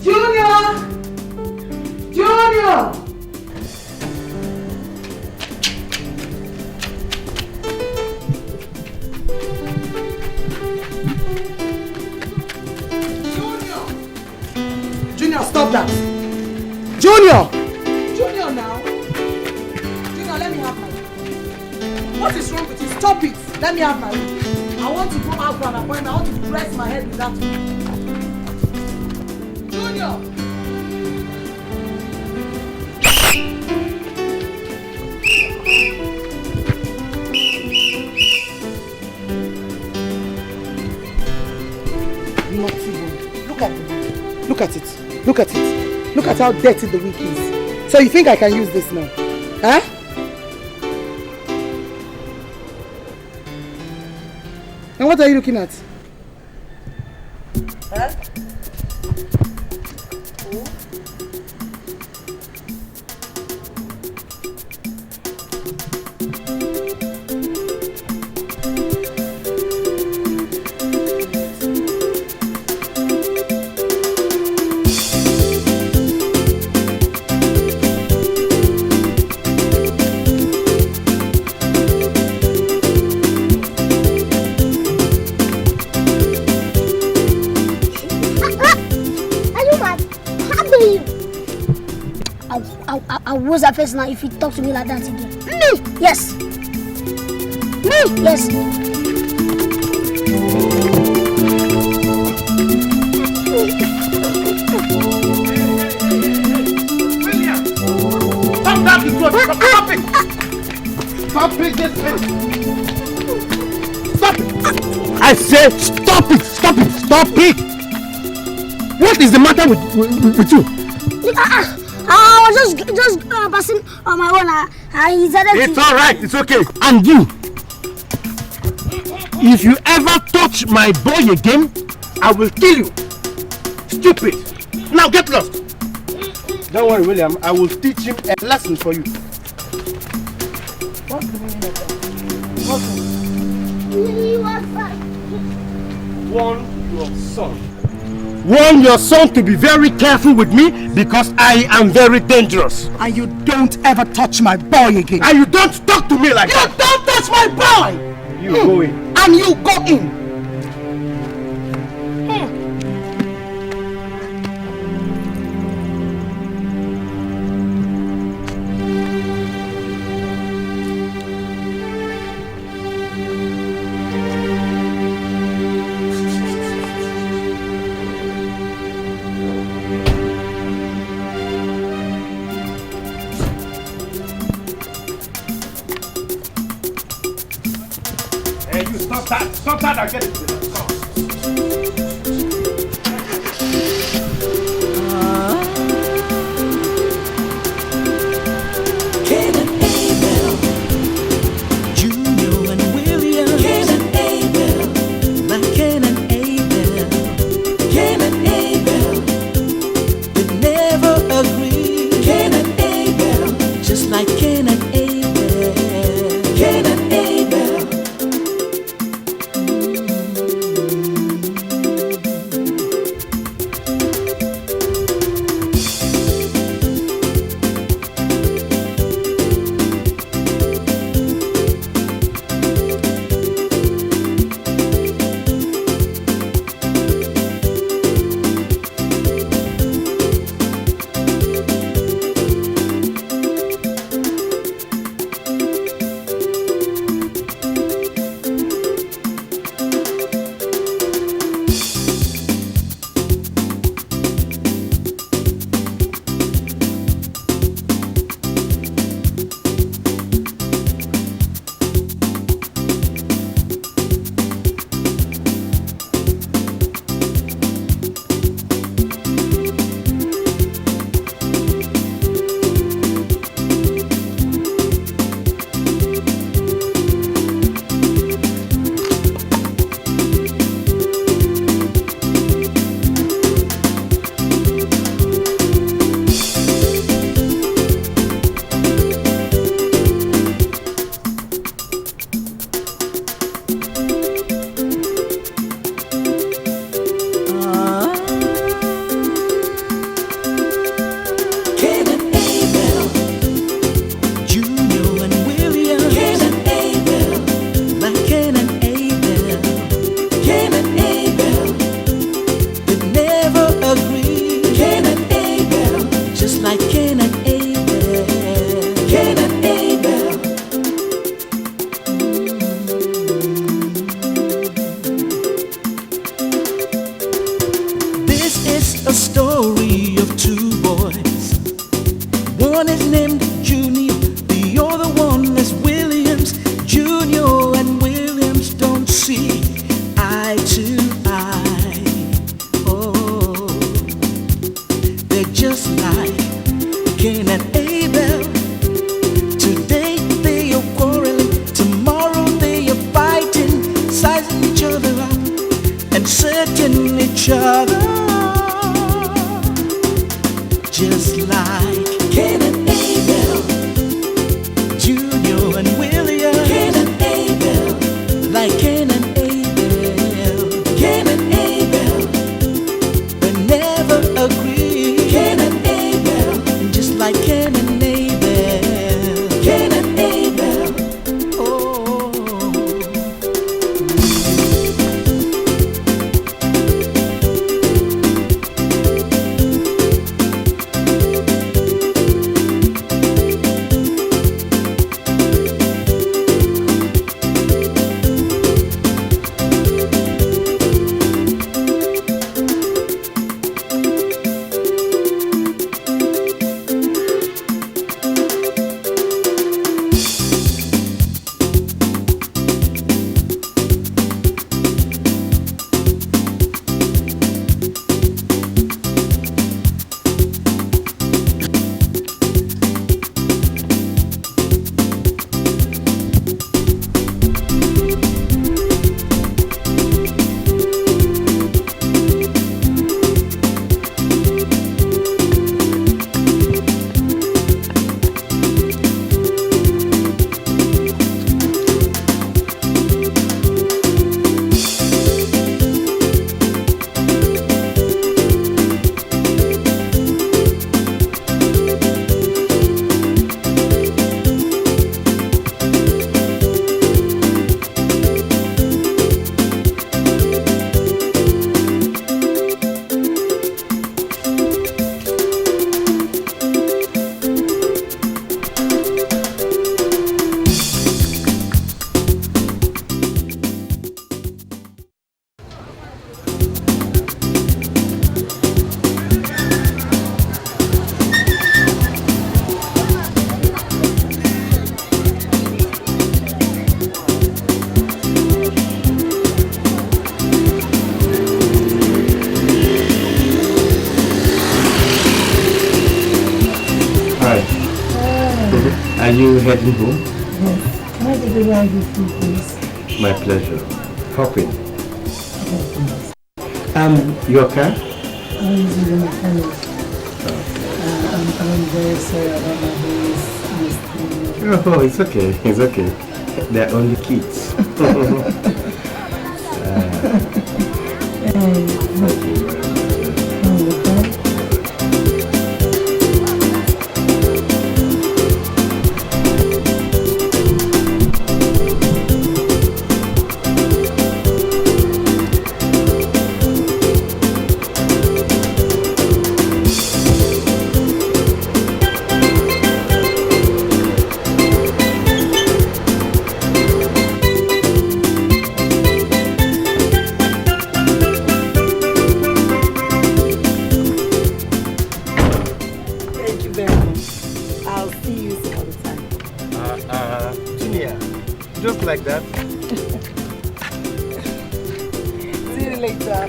Junior! Junior! Junior, stop that! Junior! Junior now! Junior, let me have my room. What is wrong with you? Stop it! Let me have my room. I want to go out for an appointment. I want to dress my head with that one. Junior! Not even. Look at it. Look at it. Look at it. Look at how dirty the wig is. So you think I can use this now? Huh? And what are you looking at? Huh? I was that person now if you talk to me like that again. Me! Yes! Me! Yes! William! Stop that! Stop it! Stop it! Stop it! I said stop it! Stop it! Stop it! What is the matter with you? I was just passing on my own. He said it's alright, it's okay. And you, if you ever touch my boy again, I will kill you. Stupid. Now get lost. Don't worry, William. I will teach him a lesson for you. What's the meaning of that? Warn your son. Warn your son to be very careful with me because I am very dangerous. And you don't ever touch my boy again. And you don't talk to me like that. You don't touch my boy! You go in. And you go in. Stop that, I get it. Cain and Abel, Junior and William. Cain and Abel, like Cain and Abel. Cain and Abel, they never agree. Cain and Abel, just like Cain and Abel. Cain and Abel. just like Cain and Abel. Today they are quarreling, tomorrow they are fighting, sizing each other up and setting each other. Just like Cain and Abel, Junior and William. Cain and Abel, like Cain and Abel. Cain and Abel, they never agree. Cain and Abel, just like Cain and Abel. Cain and Abel, oh. Are you heading home? Yes. Can I deliver you food, please? My pleasure. Hop in. Yes. Your car? I'm using the mechanic. I'm very sorry about my voice. Oh, it's okay. It's okay. They're only kids. Like that. See you later.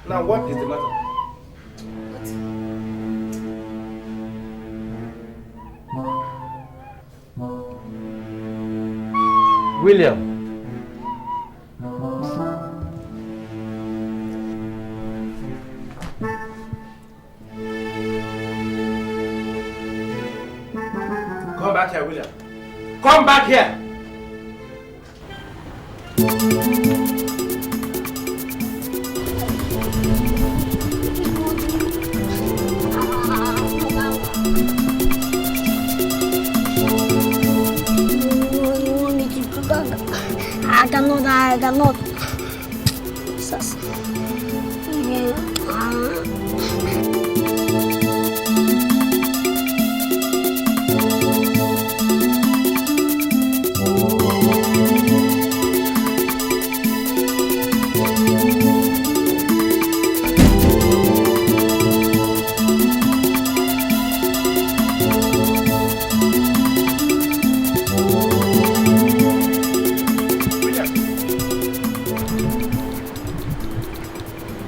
Now, what is the matter? William. Come back here, William. Come back here. answers.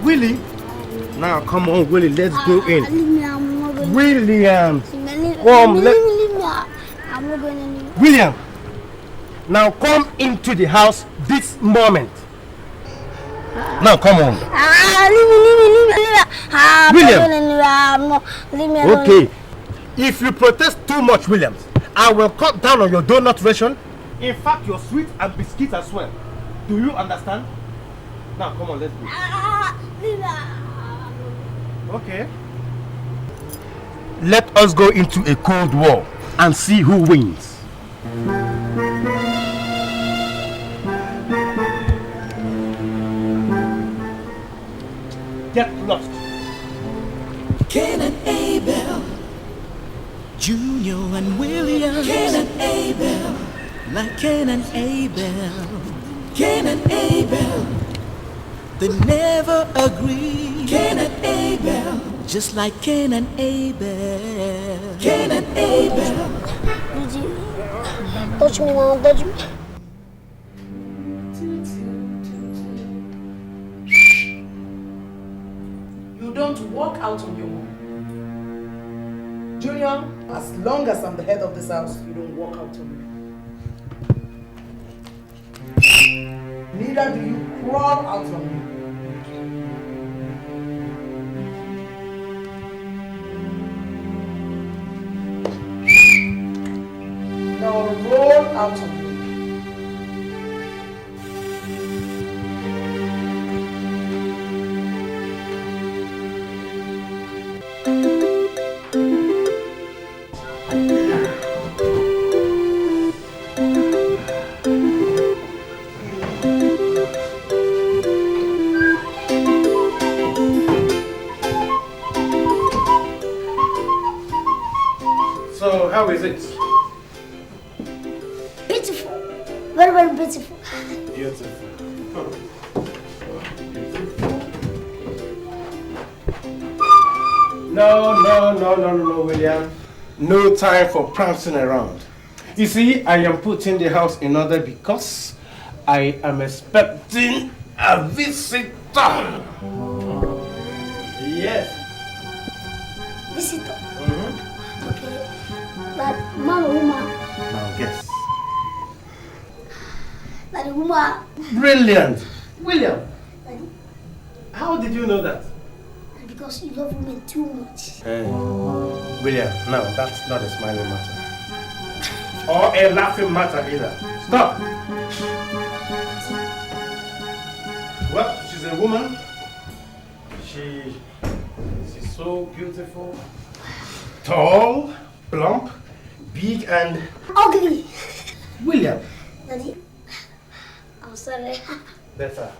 Willie? Now, come on, Willie, let's go in. Leave me, I'm not going. William! Come, leave me. I'm not going anywhere. William! Now come into the house this moment. Now, come on. Leave me. William. Leave me alone. Okay. If you protest too much, Williams, I will cut down on your donut ration. In fact, your sweet and biscuit as well. Do you understand? Now, come on, let's go. Leave me. Okay. Let us go into a cold war and see who wins. Get lost. Cain and Abel, Junior and William. Cain and Abel, like Cain and Abel. Cain and Abel, they never agree. Cain and Abel, just like Cain and Abel. Cain and Abel. Did you touch me now? Touch me. You don't walk out on your own. Junior, as long as I'm the head of this house, you don't walk out on me. Neither do you crawl out on me. Now roll out of me. So, how is it? Beautiful. Very, very beautiful. Beautiful. No, William. No time for prancing around. You see, I am putting the house in order because I am expecting a visitor. Yes. Visitor. Okay. That man or woman? Now guess. That woman. Brilliant. William, That, how did you know that? because you love women too much. William, no, that's not a smiling matter. Or a laughing matter either. Stop! Well, she's a woman. She's so beautiful. Tall, plump, big and... Ugly. William. Daddy, I'm sorry. Better.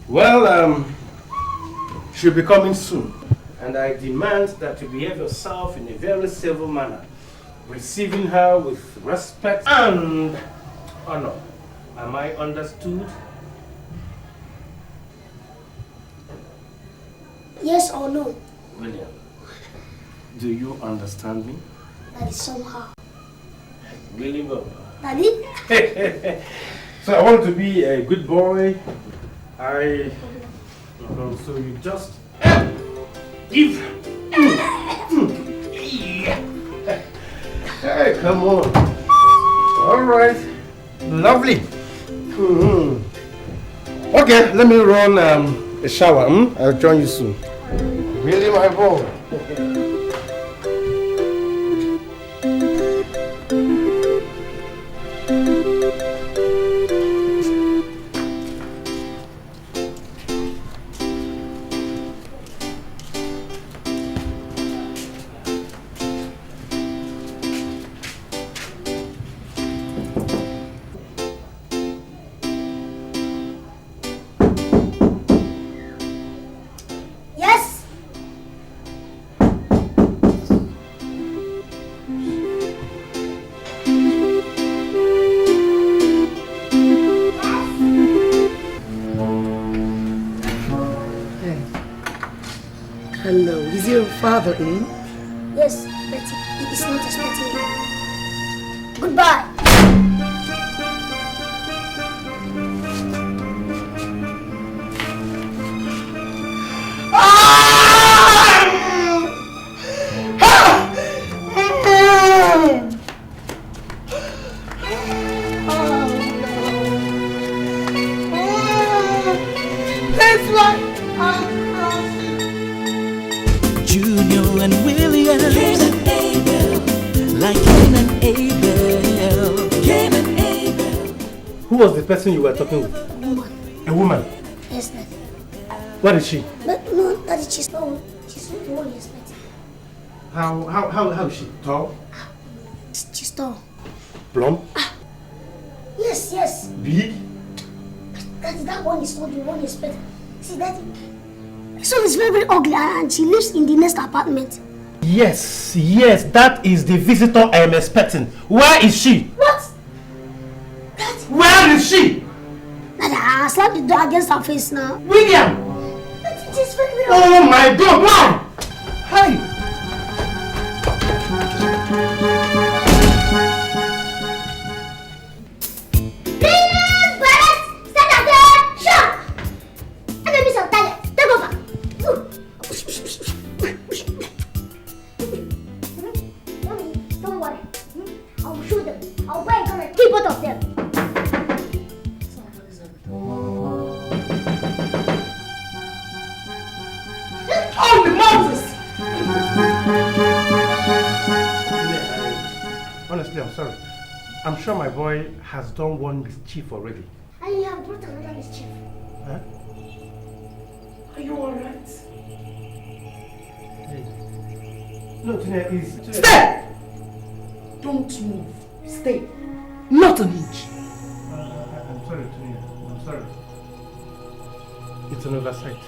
Well, she'll be coming soon. And I demand that you behave yourself in a very civil manner, receiving her with respect and honor. Am I understood? Yes or no? William, do you understand me? Daddy, somehow. Really well. Daddy? So I want to be a good boy. So you just give. Hey, come on. All right. Lovely. Okay, let me run a shower. I'll join you soon. Really, my boy? Hello, is your father in? Yes, but he is not expecting me. Goodbye. That's why Junior and William, Cain and Abel, like Cain and Abel, Cain and Abel. Who was the person you were talking with? Woman. A woman. Yes, Daddy. What is she? But no, Daddy, she's not the one you expected. How is she? Tall? She's tall. Plump? Yes. Big? Daddy, that one is not the one you expected. See, Daddy, this one is very, very ugly and she lives in the next apartment. Yes, that is the visitor I am expecting. Where is she? What? Daddy, Where is she? Daddy, I slapped the door against her face now. William! Daddy, it is very, very Oh my God, why? Hi! Don't worry. I'll shoot them. I'll buy a gun and kill both of them. Holy Moses! Honestly, I'm sorry. I'm sure my boy has done one mischief already. And you have brought another mischief. Huh? Are you alright? Hey. No, Tina, please. Stay! Don't move. Stay. Not an inch. I'm sorry, Tina. I'm sorry. It's an oversight.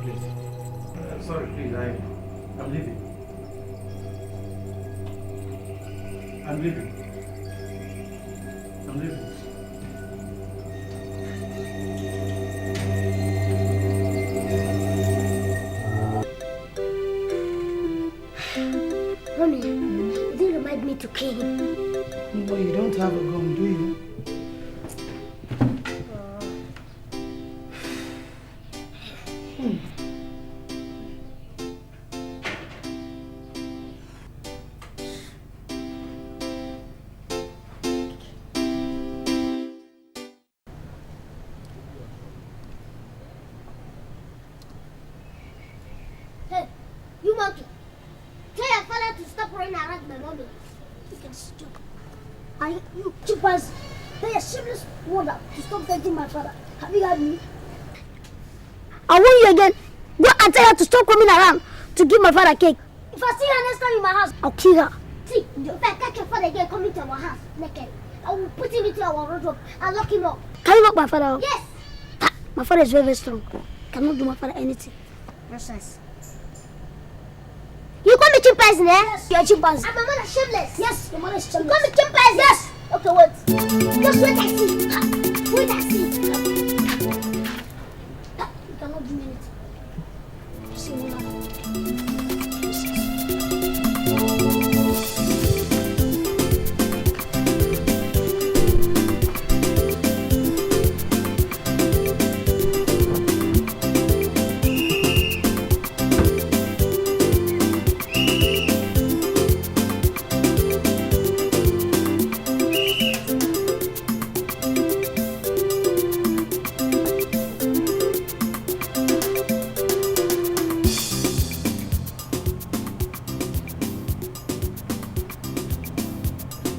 Please. I'm sorry, please. I'm leaving. I'm leaving. Mommy, you didn't remind me to kill him. But you don't have a gun, do you? Hey, you monkey. Tell your father to stop running around my mommy. You can stupid. You chimpanzee. Tell your shameless mother to stop touching my father. Have you heard me? I warn you again. Go and tell her to stop coming around to give my father cake. If I see her next time in my house, I'll kill her. See, if I catch your father again coming to our house naked, I will put him into our wardrobe and lock him up. Can you lock my father up? Yes. My father is very, very strong. Cannot do my father anything. Nonsense. You call me chimpanzee, eh? Yes. You're a chimpanzee. And my mother is shameless. Yes, your mother is shameless. You call me chimpanzee? Yes. Okay, wait. Just wait and see. Wait and see. You cannot do anything. See me now.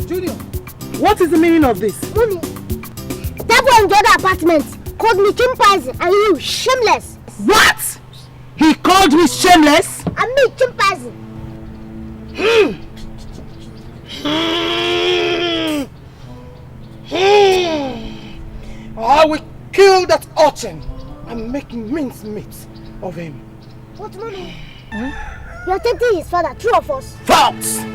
Junior, what is the meaning of this? Mommy, that boy in the other apartment called me chimpanzee and you shameless. What? He called me shameless? And me chimpanzee. I will kill that urchin. I'm making mincemeat of him. What, Mommy? You're tempting his father, true or false? False!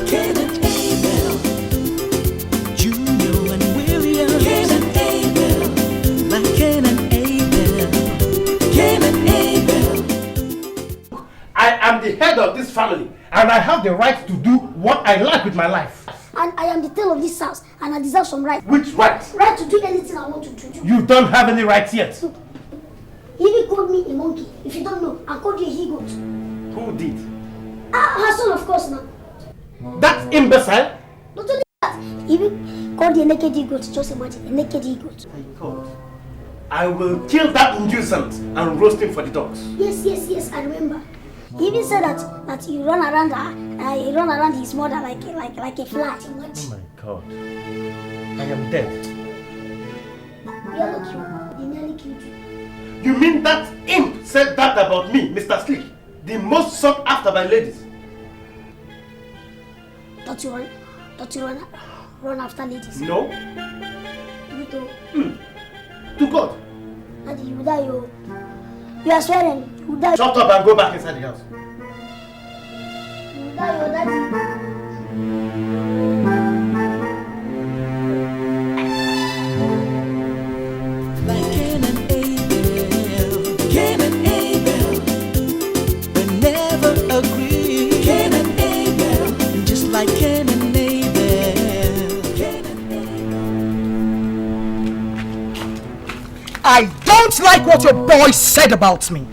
Cain and Abel, Junior and William. Cain and Abel, like Cain and Abel. Cain and Abel. I am the head of this family, and I have the right to do what I like with my life. And I am the tail of this house, and I deserve some right. Which right? Right to do anything I want to do. You don't have any rights yet. He called me a monkey. If you don't know, I called you a he-goat. Who did? Her son, of course, now. That imbecile? Not only that, he called you a naked he-goat. Just imagine, a naked he-goat. My God. I will kill that nuisance and roast him for the dogs. Yes, I remember. He even said that he run around his mother like a fly. Oh my God. I am dead. We are lucky. They nearly killed you. You mean that imp said that about me, Mr. Slick? The most sought after by ladies. Don't you run after ladies? No. You too. To God. And you die, you are swearing. You die. Shut up and go back inside the house. You die, your daddy. Like Cain and Abel, Cain and Abel, they never agree. Cain and Abel, just like Cain and Abel. Cain and Abel. I don't like what your boy said about me.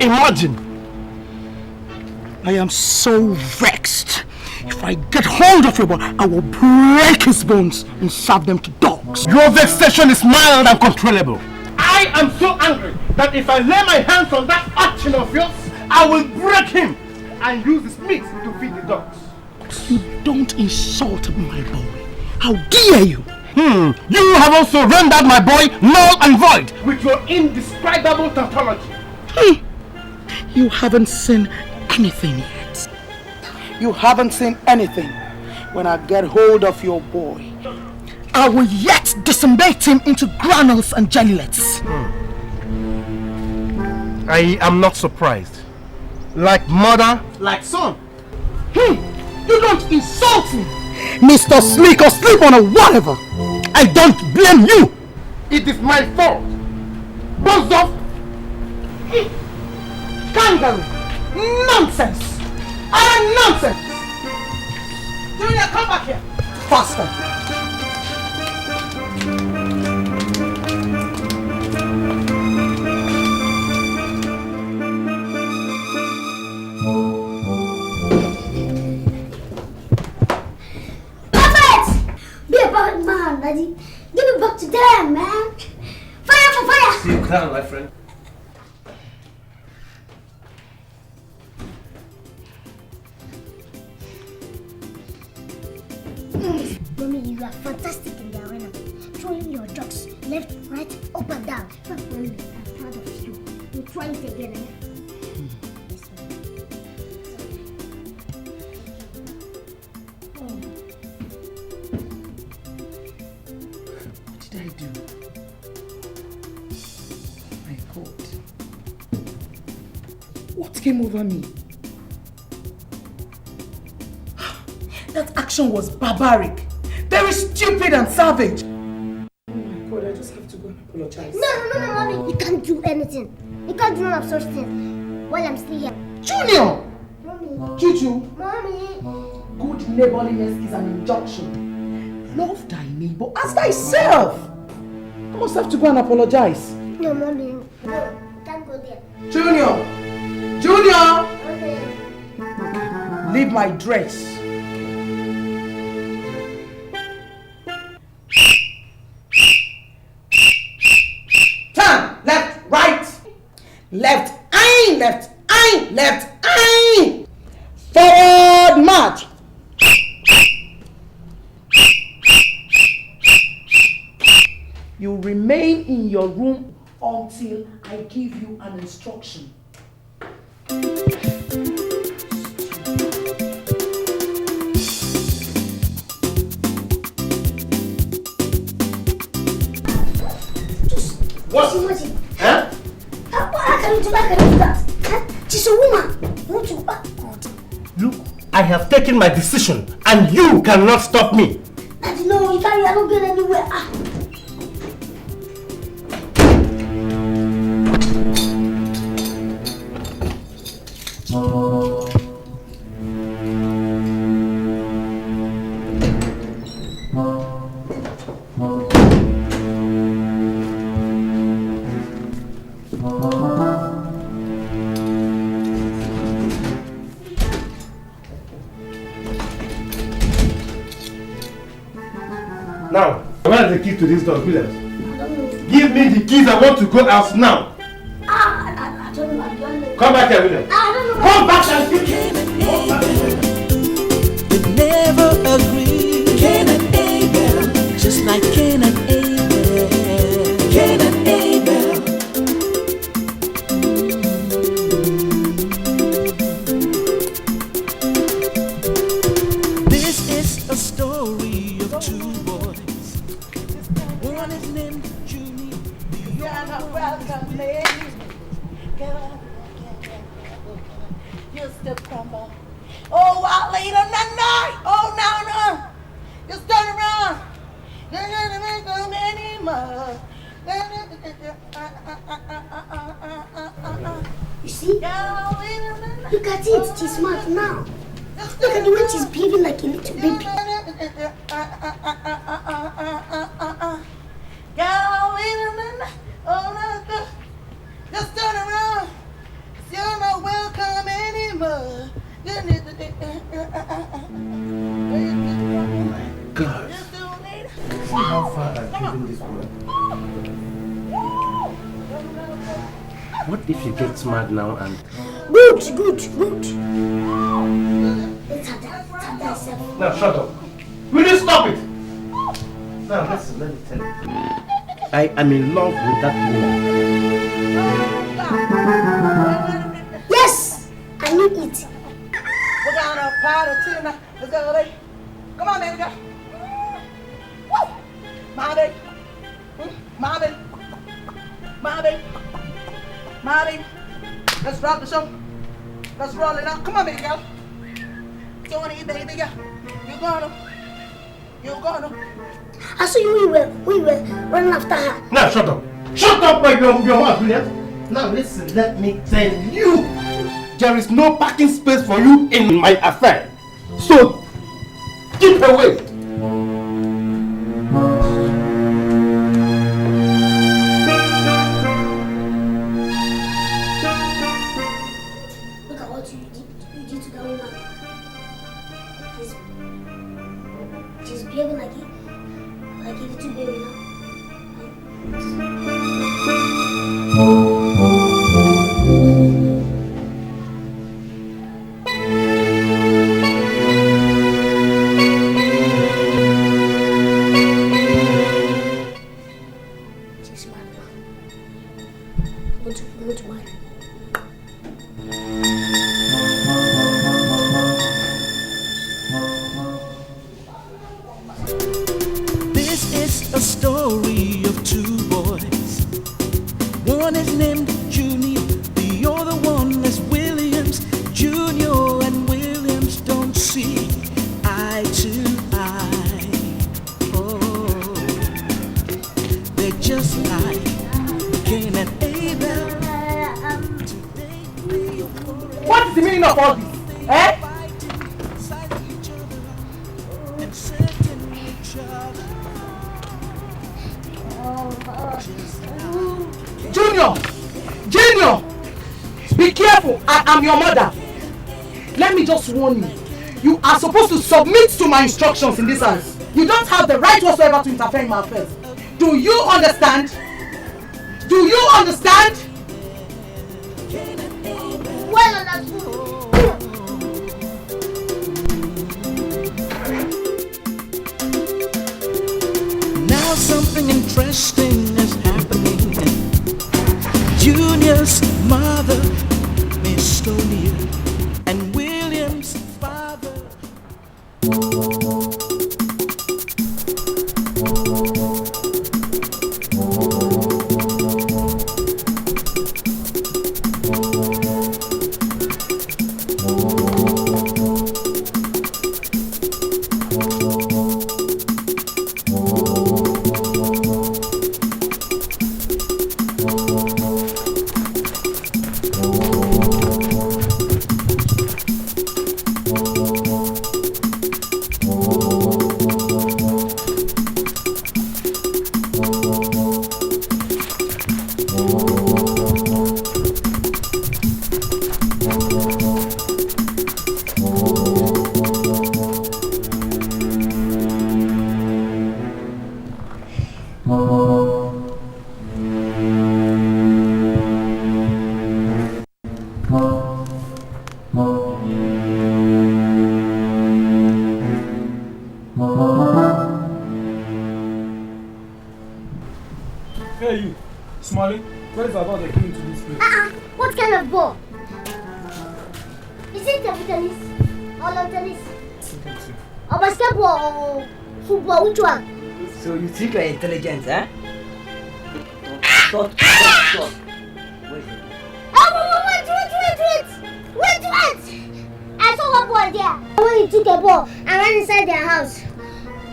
Imagine. I am so vexed. If I get hold of your boy, I will break his bones and serve them to dogs. Your vexation is mild and controllable. I am so angry that if I lay my hands on that urchin of yours, I will break him and use his meat to feed the dogs. You don't insult my boy. How dare you? You have also rendered my boy null and void with your indescribable tautology. You haven't seen anything yet. You haven't seen anything. When I get hold of your boy, I will yet disembowel him into granules and jellylets. I am not surprised. Like mother, like son. You don't insult me, Mr. Slick or Sleep on or whatever. I don't blame you. It is my fault. Both of Kangaroo. Nonsense. Nonsense. Junior, come back here. Faster. Be a bad man, Daddy. Give it back to them, man. Fire for fire. See you down, my friend. Mommy, you are fantastic in the arena. Throwing your jokes left, right, up and down. Mommy, I'm proud of you. You try it again, eh? Yes, ma'am. What did I do? My God. What came over me? That action was barbaric. Very stupid and savage. Oh my God, I just have to go and apologize. No, Mommy. You can't do anything. You can't do none of such things while I'm still here. Junior! Mommy. Juju, Mommy. good neighborliness is an injunction. Love thy neighbor as thyself. I must have to go and apologize. No, Mommy. No, can't go there. Junior! Junior! Okay. Leave my dress. Turn! Left, right! Left, aye! Left, aye! Left, aye! Forward march! You remain in your room until I give you an instruction. What? Imagine. Huh? How can you do that? She's a woman. Want to I have taken my decision and you cannot stop me. Daddy, no, you can't. You're not going anywhere. Ah. Now, where is the key to this door, Williams? Give me the keys. I want to go out now. I don't know. Come back here, Williams. I don't know. Come back and give They never agree. Cain and Abel, just like Cain and Abel. Cain and Abel. This is a story of two boys. One is named Junior. Used to crumble. Oh, out late on that night. Oh, no. Just turn around. Anymore. You see? Look at it. She's smart now. Look at the way she's behaving like a little baby. Just turn around. You're not welcome anymore. God. See how far I've driven this woman. What if she gets mad now and... Good. Let's have that. Now shut up. Will you stop it? Now listen, let me tell you. I am in love with that woman. Yes! I need it. We're gonna party tonight. Let's go, baby. Come on, baby girl. Woo! My baby. My baby. Let's rock the show. Let's roll it out. Come on, baby girl. Tony, baby girl. You're gonna. I saw you. We were running after her. Now shut up. Shut up, my your mouth, William. Now listen, let me tell you. There is no parking space for you in my affair. So, keep away. Look at what you did to that woman. She's behaving like a little baby now. This is a story of two boys. One is named Junior, the other one is Williams. Junior and Williams don't see eye to eye. Oh, they're just like Cain and Abel. What is the meaning of all this? Eh? Junior! Be careful, I am your mother. Let me just warn you. You are supposed to submit to my instructions in this house. You don't have the right whatsoever to interfere in my affairs. Do you understand? Do you understand? Well, that's good. Now something interesting is happening. Junior's mother, Miss Tonia, and William's father. What kind of ball? Is it table tennis or lawn tennis? Or basketball or football? Which one? So you think you're intelligent, huh? Stop. Oh, wait! I saw one boy there. When he took a ball and ran inside their house.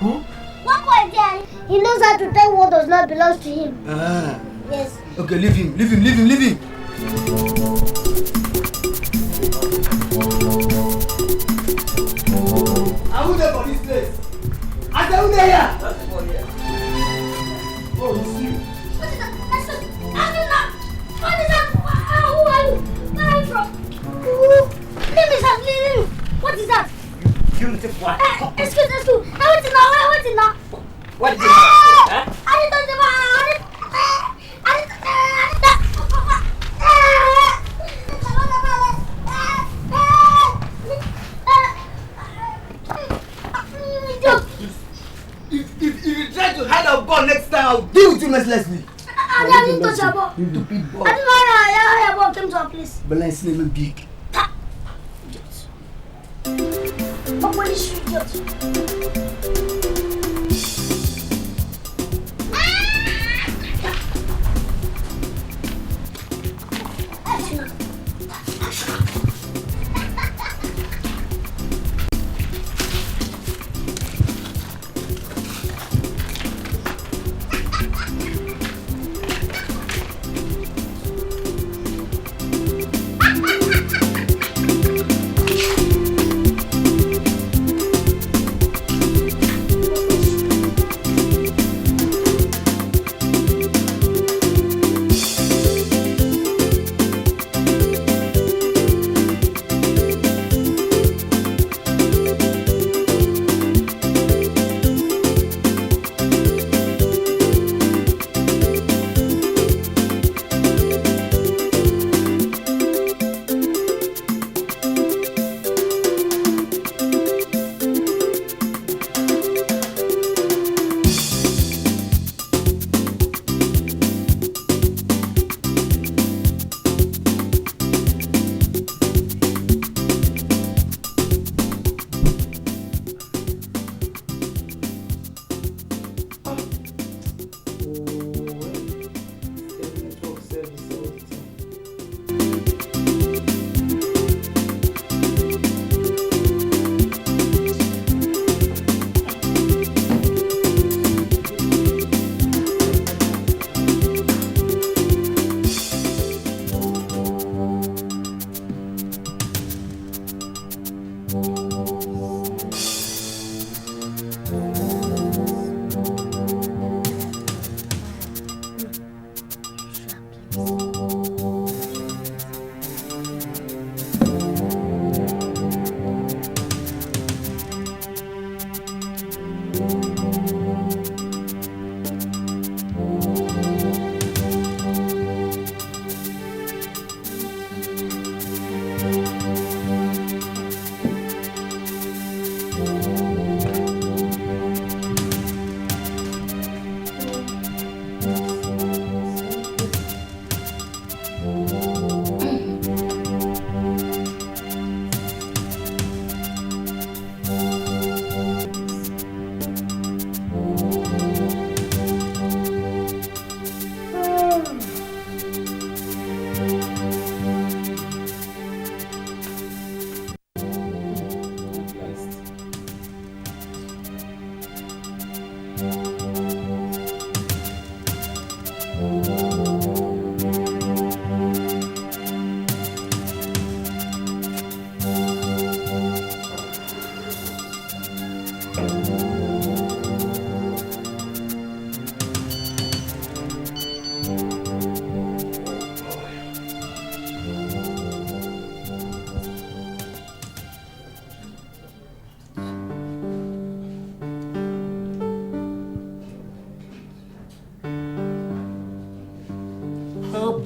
Who? One boy there. He knows how to tell what does not belong to him. Ah. Yes. Okay, leave him. I'm there for this place. I said, who there here? That's the boy here. Oh, you see? What is that? What is that? Who are you? Where are you from? Leave me, sir. What is that? You little boy. Excuse. I want to know. What is it? Huh? I didn't touch the ball. If you try to hide a ball next time, I'll deal with you mercilessly. I didn't touch the ball. Stupid ball. I didn't know how your ball came to our place. Balance never big. Oh, what is you idiot?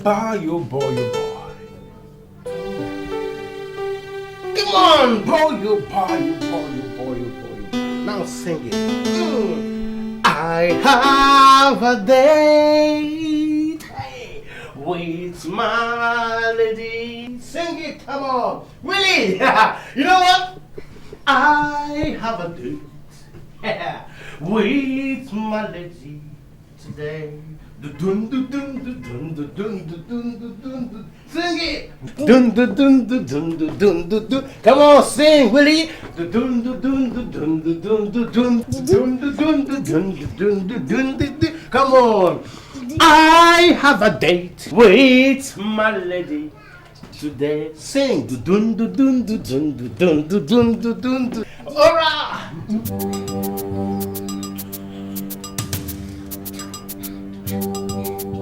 boy, oh boy, oh boy. Come on, boy, oh boy, oh boy, oh boy, oh boy. Now sing it. I have a date with my my lady. Sing it, come on. Willie, you know what? I have a date with my lady today. Dun dun dun dun dun dun dun dun dun dun dun. Sing it. Dun dun dun dun dun dun dun dun dun. Come on, sing, Willie. Dun dun dun dun dun dun dun dun dun dun dun dun dun dun dun dun dun. Come on. I have a date with my lady today. Sing. Dun dun dun dun dun dun dun dun dun dun dun. Alright.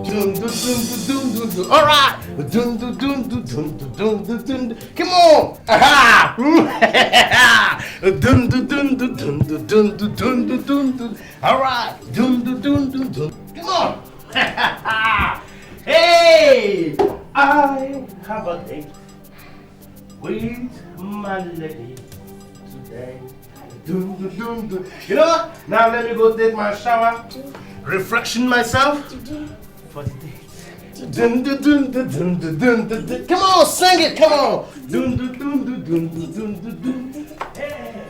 Dun, dun, dun, dun, dun, dun. All right. Dun, dun, dun, dun, dun, dun, dun, dun. Come on. Aha. Dun, dun, dun, dun, dun, dun, dun, dun, dun, dun, dun. All right. Dun, dun, dun, dun, dun. Come on. Hey, I have a date with my lady today. Dun, dun, dun, dun. You know what? Now let me go take my shower, refreshing myself for the date. Dun, dun, dun, dun, dun, dun, dun, dun, dun. Come on, sing it, come on. Dun, dun, dun, dun, dun, dun, dun, dun, dun. Hey.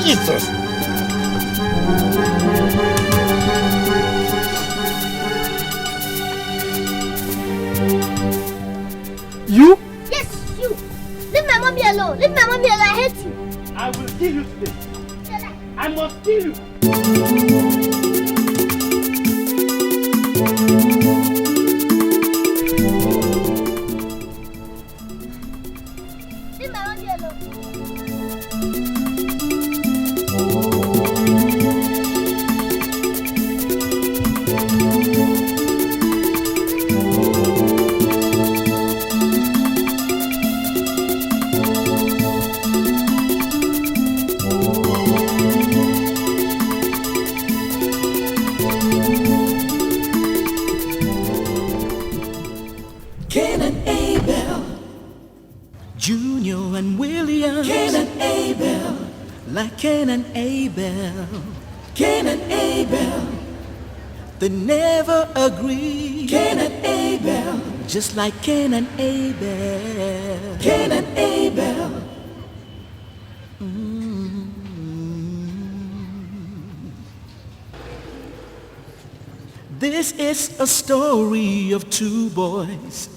Jesus. You? Yes, you. Leave my mommy alone. Leave my mommy alone. I hate you. I will kill you today. Shut up. I must kill you. Leave my mommy alone. Cain and Abel, Junior and William. Cain and Abel, like Cain and Abel. Cain and Abel, they never agree. Cain and Abel, just like Cain and Abel. Cain and Abel. This is a story of two boys.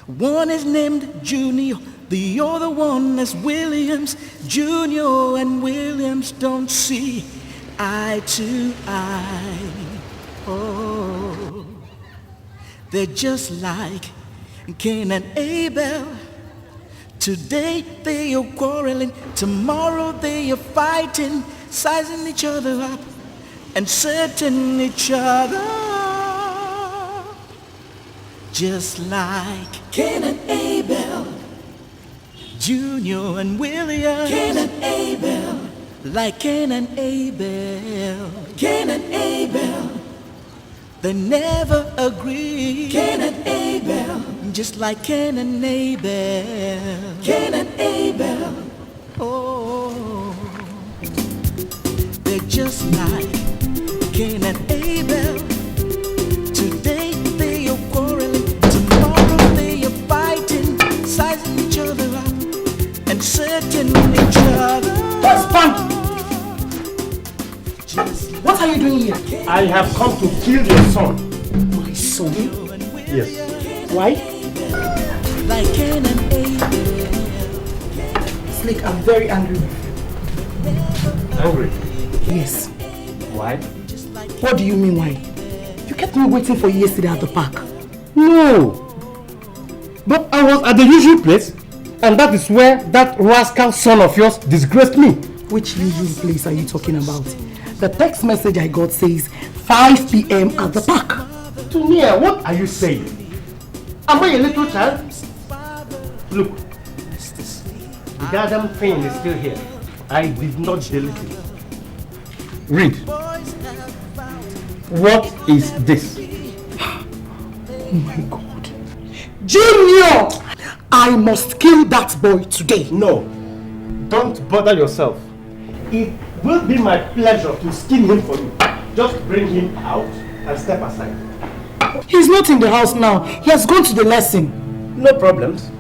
One is named Junior, the other one is Williams. Junior and Williams don't see eye to eye. Oh, they're just like Cain and Abel. Today they are quarreling, tomorrow they are fighting, sizing each other up and setting each other. Just like Cain and Abel, Junior and William. Cain and Abel, like Cain and Abel. Cain and Abel, they never agree. Cain and Abel, just like Cain and Abel. Cain and Abel, oh, they're just like Cain and Abel. Today they are you doing here? I have come to kill your son. My son? Yes. Why? Like Cain and Abel. Slick, I'm very angry with you. Angry? Yes. Why? What do you mean why? You kept me waiting for you yesterday at the park. No. But I was at the usual place, and that is where that rascal son of yours disgraced me. Which usual place are you talking about? The text message I got says 5 p.m. at the park. Tunia, what are you saying? Am I a little child? Look, the goddamn thing is still here. I did not delete it. Read. What is this? Oh my God. Junior! I must kill that boy today. No, don't bother yourself. It will be my pleasure to skin him for you. Just bring him out and step aside. He's not in the house now. He has gone to the lesson. No problems.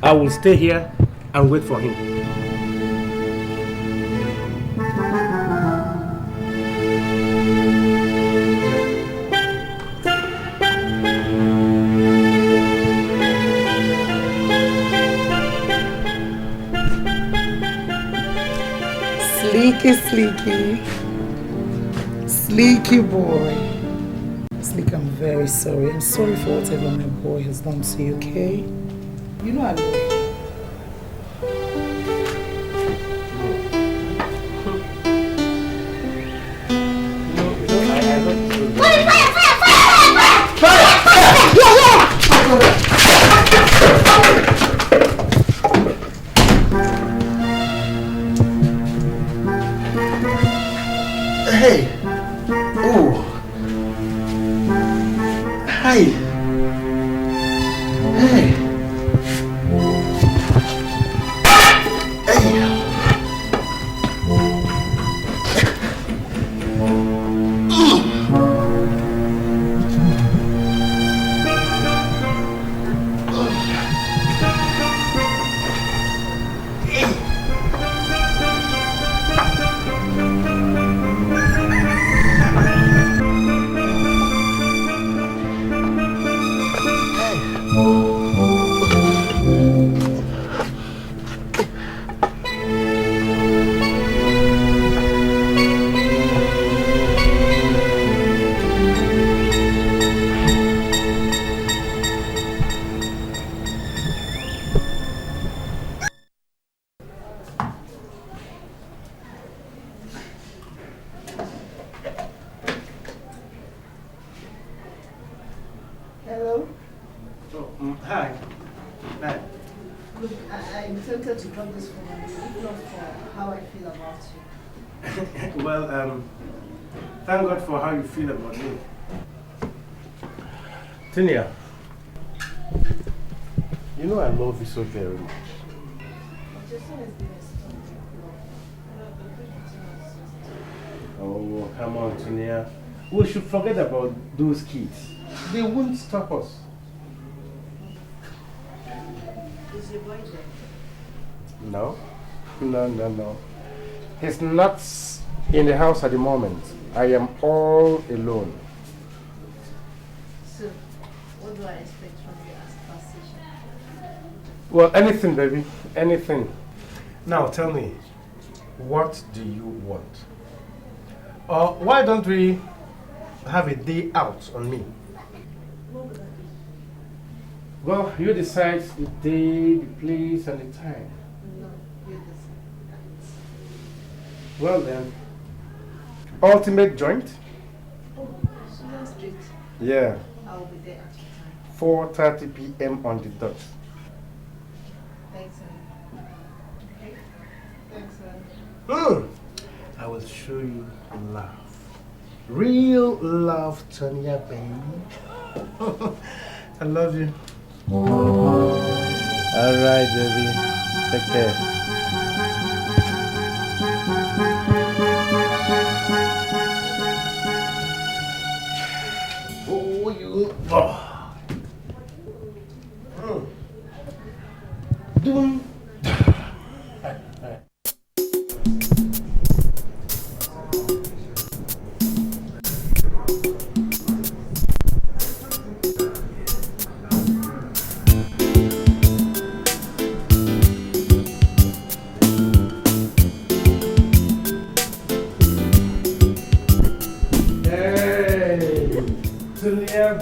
I will stay here and wait for him. Sleeky. Sleeky boy. Sleek, I'm very sorry. I'm sorry for whatever my boy has done to you, okay? You know I love you. Hey! Oh! Hi! Hey! Hey! Hello? Oh, hi. Hi. Look, I'm tempted to drop this for you, if not for how I feel about you. Well, thank God for how you feel about me. Tinia, you know I love you so very much. Oh, come on, Tinia. We should forget about those kids. They won't stop us. Is your boy there? No. No. He's not in the house at the moment. I am all alone. So, what do I expect from you as transition? Well, anything, baby. Anything. Now, tell me, what do you want? Or why don't we have a day out on me? Well, you decide the day, the place, and the time. No, you decide. Well then, ultimate joint? Oh, Susan Street. Yeah, I'll be there at your time. 4:30 p.m. on the dot. Thanks, man. Okay? Thanks, man. I will show you love. Real love, Tonya, baby. I love you. All right, baby. Take care. Oh, you. Oh. Doom.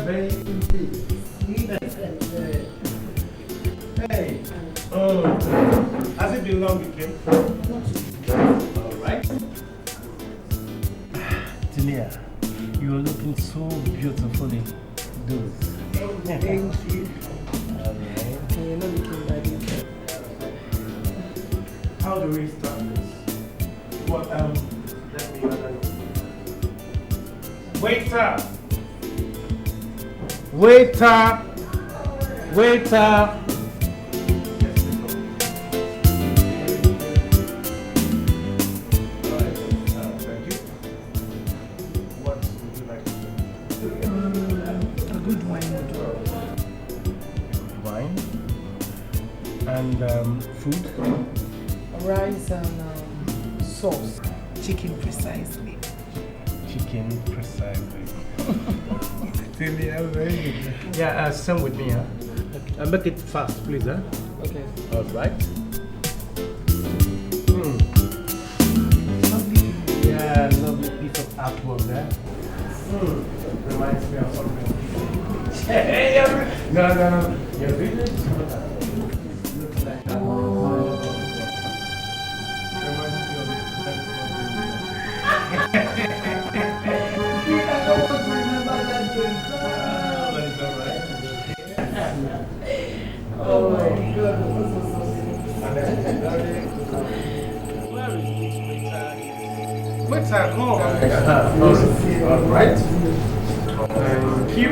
baby. Hey. Has it been long, Kim? Alright. Delia, you're looking so beautiful in those. Thank you. Alright. You're not looking bad. How do we start this? What, let me Waiter! Waiter! Waiter! And food? Rice and sauce. Chicken precisely. Chicken precisely. Yeah, same with me, huh? Okay. Make it fast, please, huh? Okay. All right. Yeah, lovely piece of artwork there. Reminds me of something. No. You're really looks like that. Oh my God. Waiter, come on. All right. Thank you.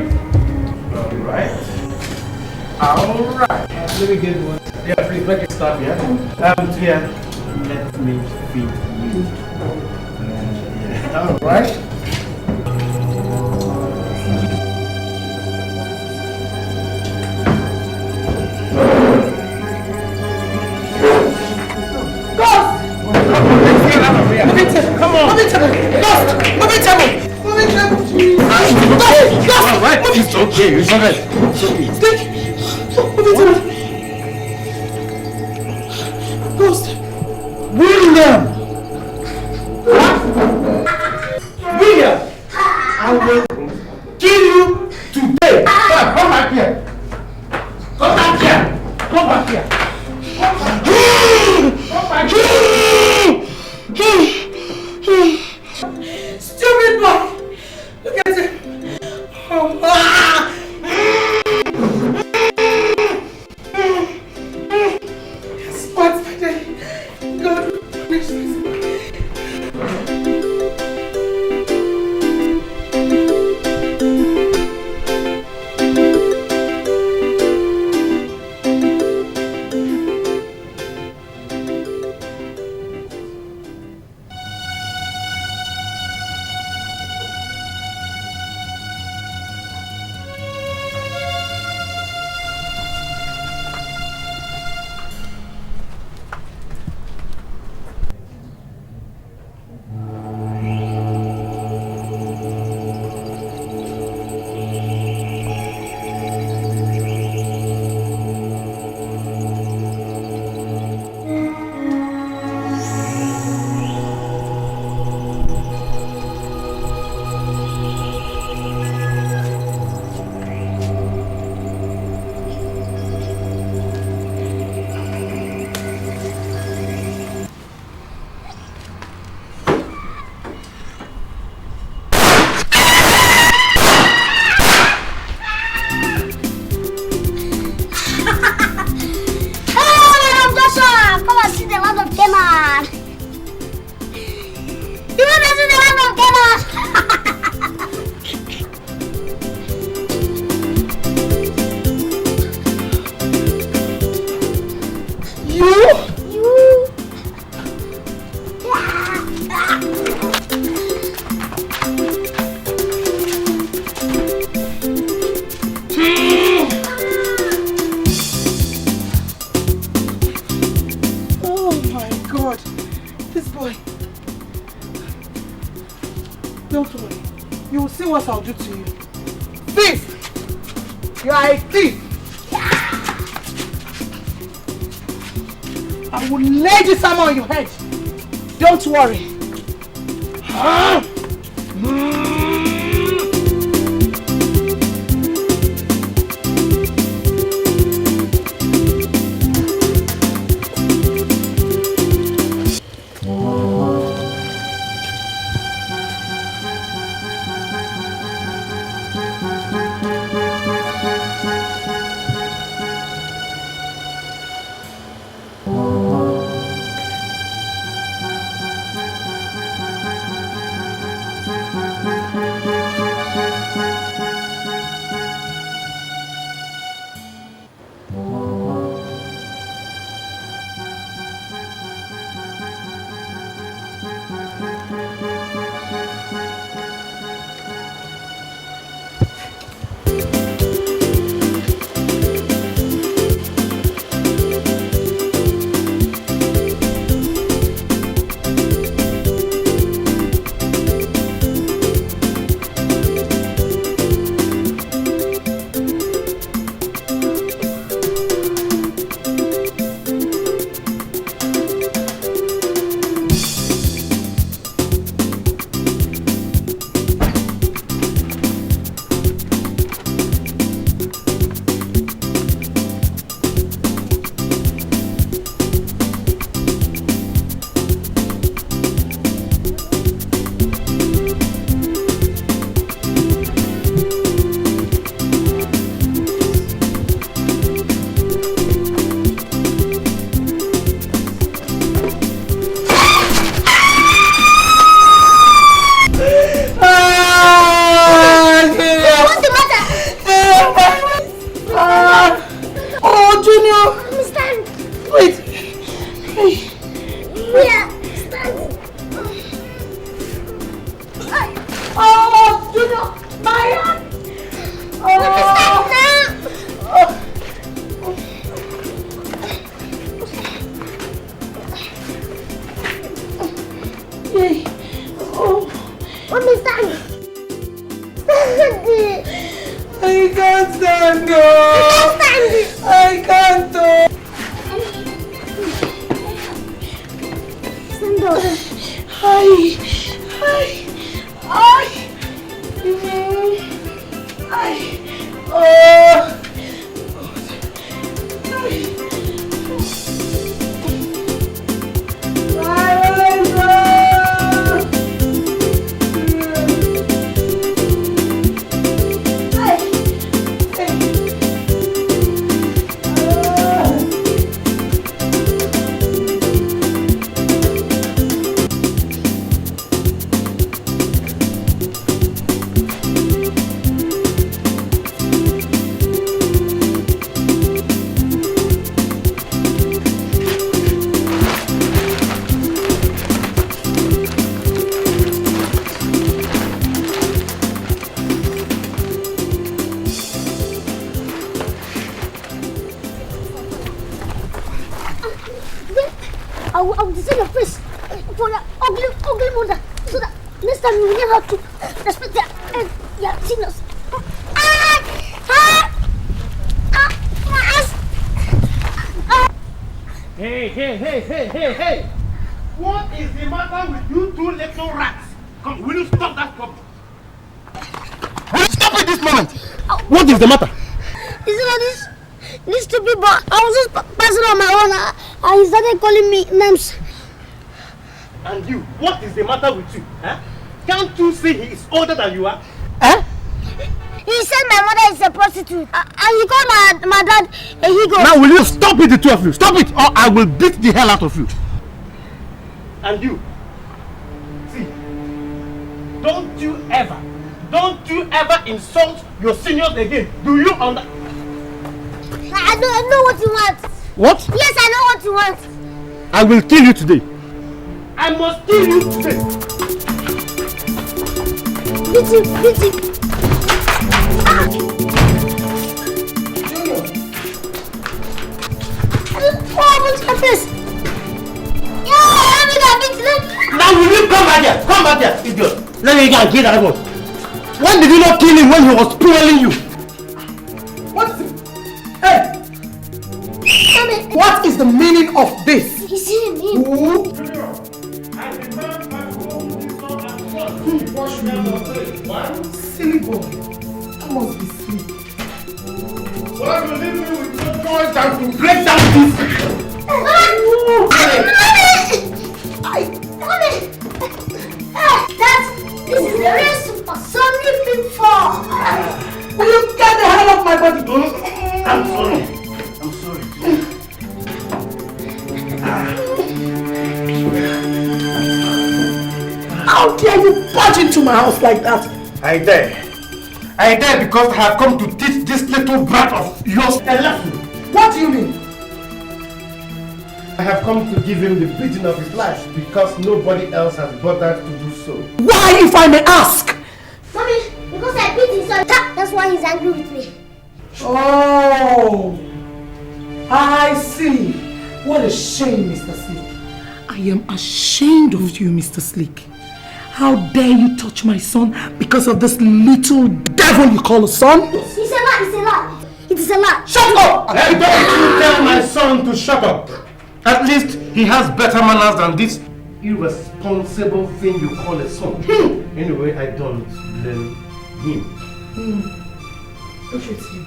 All right. Let me get one. Yeah, please make it stop, yeah? Yeah. Let me feed you. All right. Come on. Move it table. Ghost. Move it table. Move it table. Ghost. All right. It's okay. It's all right. It's okay. Move it table. Ghost. William! William! I will kill you today! Come back here! Come back here! Come back here! Come back here! Stupid boy. Look at it. Oh, What's my day? God, punish me. Don't worry. You will see what I'll do to you. Thief! You are a thief! I will lay this hammer on your head. Don't worry. can't go. I can't go. Stand up. Hi. Hi. Hi. Hi. Oh. I will design your face for the ugly mother so that next time you will never have to respect their signals. Hey! What is the matter with you two little rats? Come, will you stop that problem? Will you stop it this moment? What is the matter? This stupid boy, I was just passing on my own and he started calling me names. And you, what is the matter with you? Huh? Can't you see he is older than you are? He said my mother is a prostitute and he called my dad a higo. Now will you stop it, the two of you? Stop it or I will beat the hell out of you. And you, see, don't you ever insult your seniors again. Do you understand? I know what you want. What? Yes, I know what you want. I will kill you today. I must kill you today. Beat him. What happened to my face? Now will you come back here? Come back here, idiot. Let me go and kill that one. Why did you not kill him when he was spoiling you? What is it? Hey! Mommy. What is the meaning of this? He's seeing me. Who? Silly boy. That must be sleep. Well, you leave me with no choice than to break down this. This is the real Super Sonic Big 4. Will you get the hell off my body? I'm sorry. How dare you barge into my house like that? I dare because I have come to teach this little brat of yours a lesson. What do you mean? I have come to give him the beating of his life because nobody else has bothered to do so. Why, if I may ask? Mommy, because I beat his son. That's why he's angry with me. Oh, I see. What a shame, Mr. Sleek. I am ashamed of you, Mr. Sleek. How dare you touch my son because of this little devil you call a son? It's a lie. It is a lie. Shut up! Hey, don't you tell my son to shut up. At least he has better manners than this irresponsible thing you call a son. Anyway, I don't blame him. Look at you.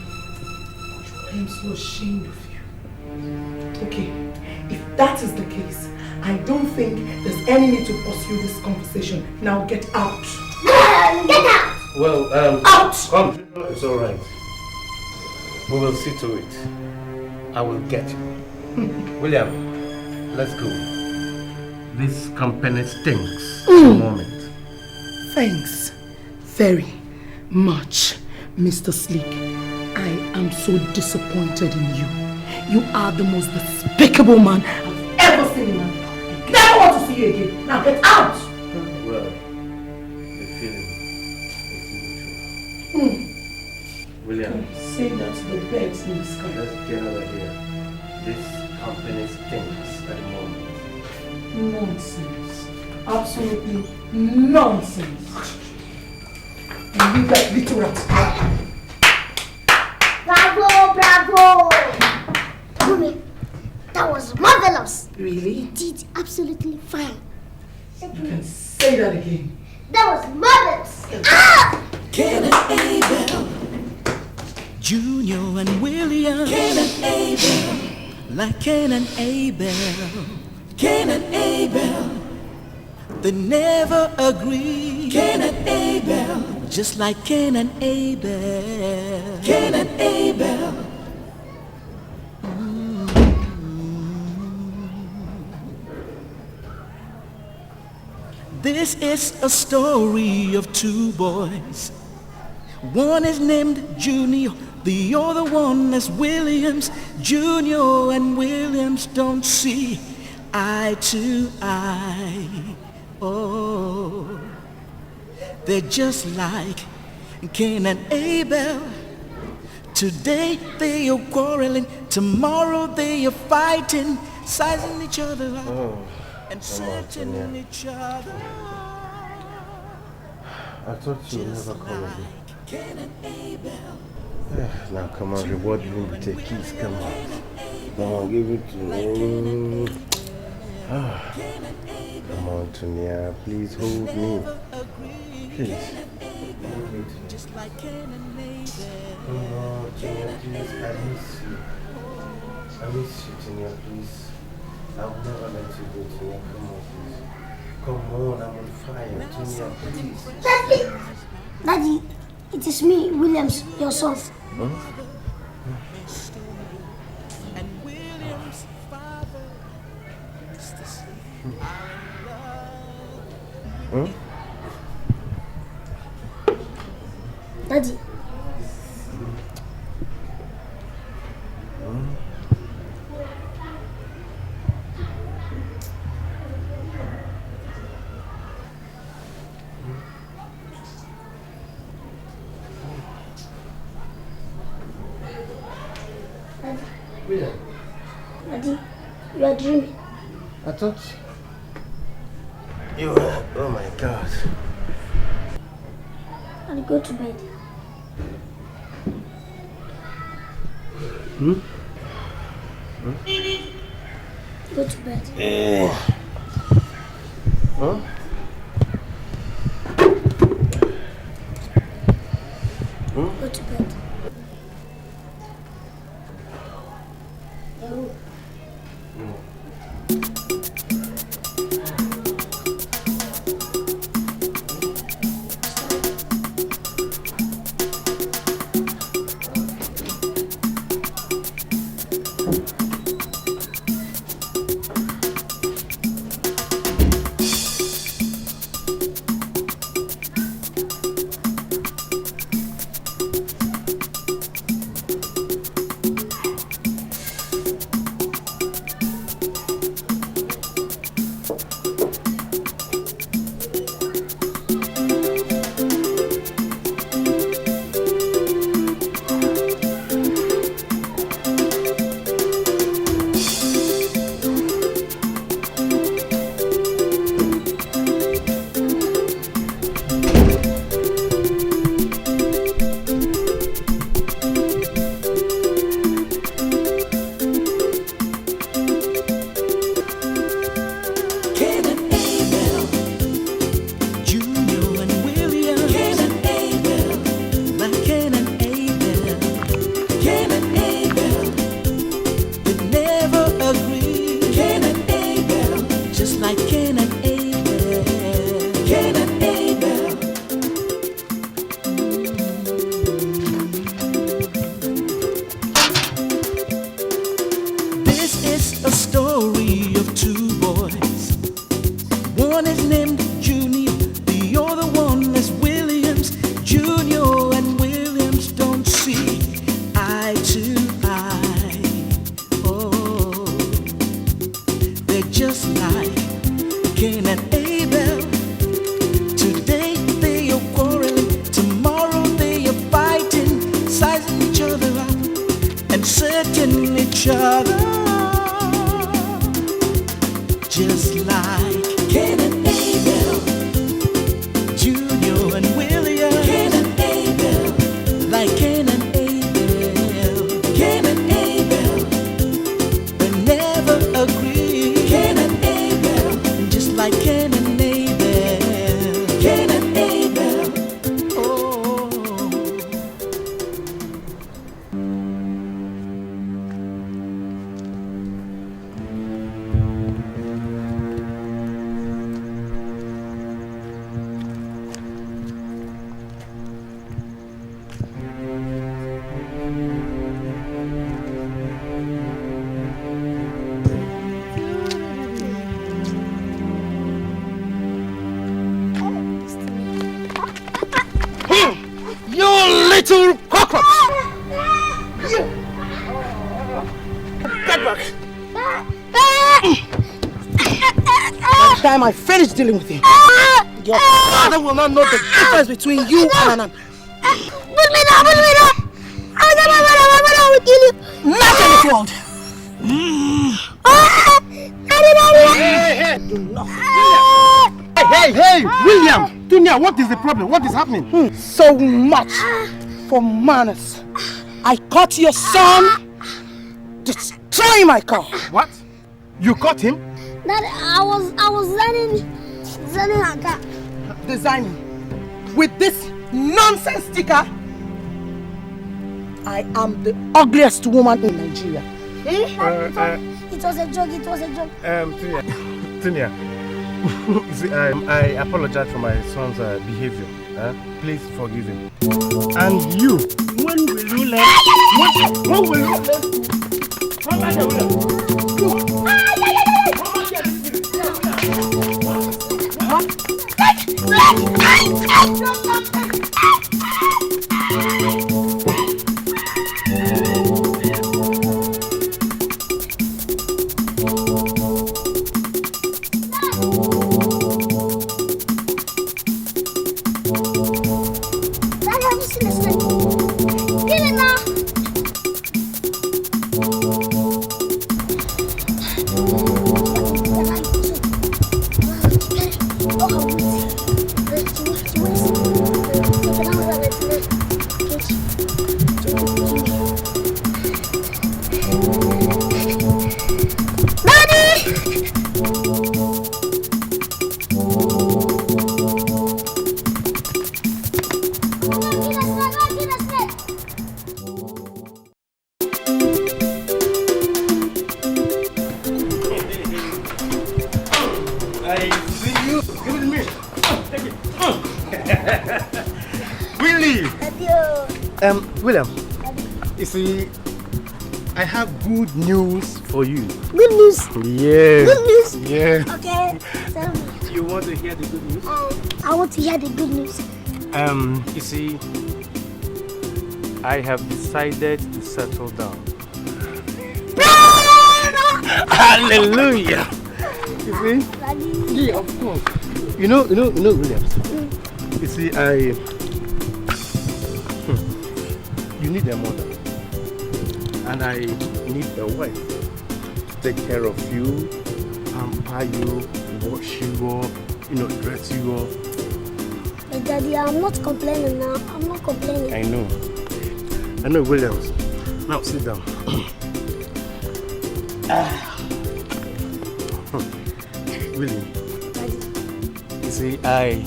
I am so ashamed of you. Okay, if that is the case, I don't think there's any need to pursue this conversation. Now get out. Get out! Well, Out! Come, it's alright. We will see to it. I will get you. William, let's go. This company stinks at the moment. Thanks very much, Mr. Sleek. I am so disappointed in you. You are the most despicable man I've ever seen in my life. I never want to see you again. Now get out! Well, the feeling is mutual. William, Say that to the birds in the sky. let's get out of here. This company stinks at the moment. Nonsense. Absolutely nonsense. And leave that little rat. Why marvelous. Really? You did absolutely fine. You can say that again. That was marvelous. Ah! Cain and Abel, Junior and William. Cain and Abel, like Cain and Abel. Cain and Abel, they never agree. Cain and Abel, just like Cain and Abel. Cain and Abel. This is a story of two boys. One is named Junior, the other one is Williams. Junior and Williams don't see eye to eye. Oh, they're just like Cain and Abel. Today they are quarreling, tomorrow they are fighting, sizing each other up and setting each other. I thought you would never come again. Cain and Abel. Now come on, reward me with the keys, come on. Come on, give it to me. Come on, Tonya, please hold me. Please. Just like Cain and Abel. Oh, Tonya, please, I miss you. I miss you, Tonya, please. I will never let you go, Tonya. Come on, please. Come on, I'm on fire, Tonya, please. Daddy! Daddy, it is me, Williams, your son. And William's father is the same. Daddy. William, Daddy, you are dreaming. I thought you were, oh my God. I'll go to bed. Go to bed. Huh? Go to bed. Cain and Abel, Junior and William. Cain and Abel, like Cain and Abel. Cain and Abel, they never agree. Cain and Abel, just like Cain and Abel. Cain and Abel. This is a story of two boys. One is named Junior, the other one is Williams. Junior and Williams don't see eye to eye. Oh, they're just like Cain and Abel. Today they are quarreling, tomorrow they are fighting, sizing each other up and setting each other. Just like Cain and Abel, Junior and William. Cain and Abel, like Cain and Abel. Cain and Abel, they never agree. time I finish dealing with him, your father will not know the difference between you and an... Put me down! My father will kill you! Not in the world! Hey, William! Dunia, what is the problem? What is happening? So much for manners. I caught your son destroying my car. What? You caught him? Daddy, I was designing a car. Designing with this nonsense sticker. I am the ugliest woman in Nigeria. It was a joke. Tunia, you see, I apologize for my son's behavior. Please forgive him. And you, when will you learn? When will you learn? William, you see, I have good news for you. Good news? Yeah. Good news? Yeah. Okay, tell me. You want to hear the good news? I want to hear the good news. You see, I have decided to settle down. Hallelujah! You see? Daddy. Yeah, of course. You know, Williams. You see, you need a mother, and I need a wife to take care of you, pamper you, wash you up, dress you up. But Daddy, I'm not complaining now. I'm not complaining. I know, Williams. Now sit down. William, you see, I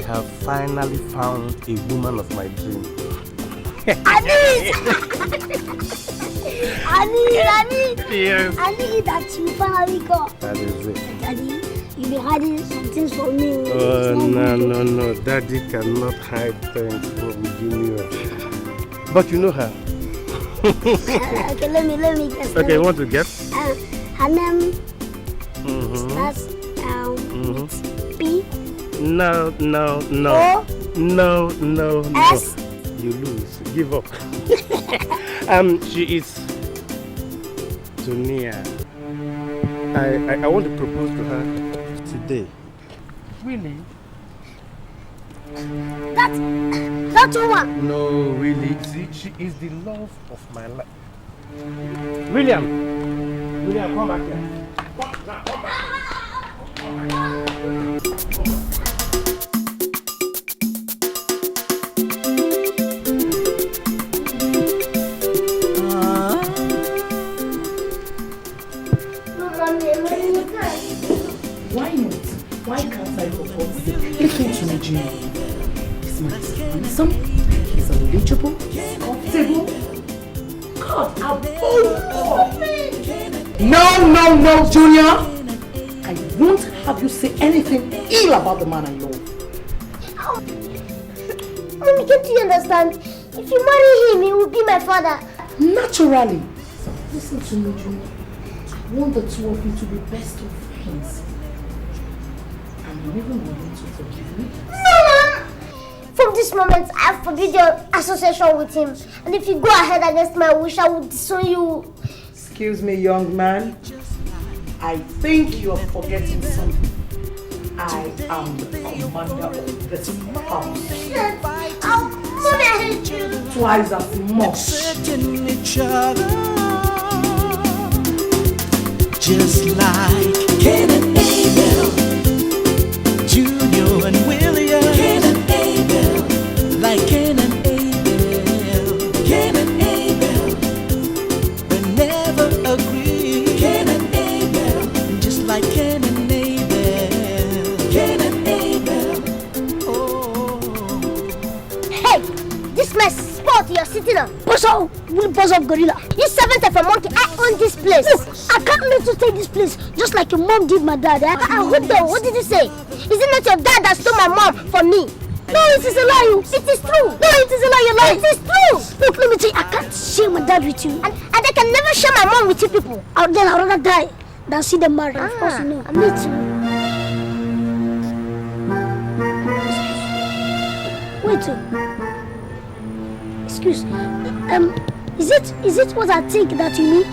have finally found a woman of my dream. I need Yes. I need that you finally got. That is it. Daddy, you've been hiding some things from me. Oh, no. Daddy cannot hide things from Junior. But you know her. Okay, let me guess. Okay, you want to guess? Her name starts with P. No. O. No. S. You lose. Give up. She is Dunia. I want to propose to her today. Really? That woman. No, really. See, she is the love of my life. William, come back here. Come back. Why not? Why can't I propose? Listen to me, Junior. This man is handsome, he's unreachable, he's comfortable. God, above me. No, Junior. I won't have you say anything ill about the man I love. Mommy, can't you understand? If you marry him, he will be my father. Naturally. Listen to me, Junior. I want the two of you to be best of friends. And you never want him to forgive me. No! From this moment, I forbid your association with him. And if you go ahead against my wish, I will disown you. Excuse me, young man. I think you're forgetting something. I am the commander of this house. Mommy, I hate you. Twice as much. Accepting each other, just like Cain and Abel, Junior and William. Cain and Abel, like Cain and Abel. Cain and Abel, they never agree. Cain and Abel, just like Cain and Abel. Cain and Abel. Oh. Hey, this my spot you're sitting on. Boss off, gorilla. You servant of a monkey, I own this place. Look, I can't let you take this place just like your mom did my dad. What did you say? Is it not your dad that stole my mom from me? No, it is a lie. It is true. No, it is a lie. You're lying. It is true. Look, let me tell you, I can't share my dad with you. And I can never share my mom with you people. Then I'd rather die than see them married. Of course, you know. Me too. Wait. Excuse. Is it what I think that you mean?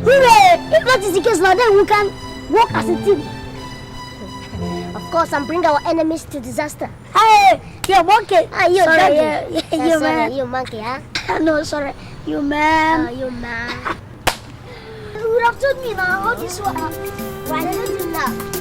Hooray! If that is the case now, then we can work as a team. Of course, and bring our enemies to disaster. Hey, you monkey. You sorry, you man. You monkey, huh? No, sorry, you man. You man. You would have told me now. How this work? Why didn't you now?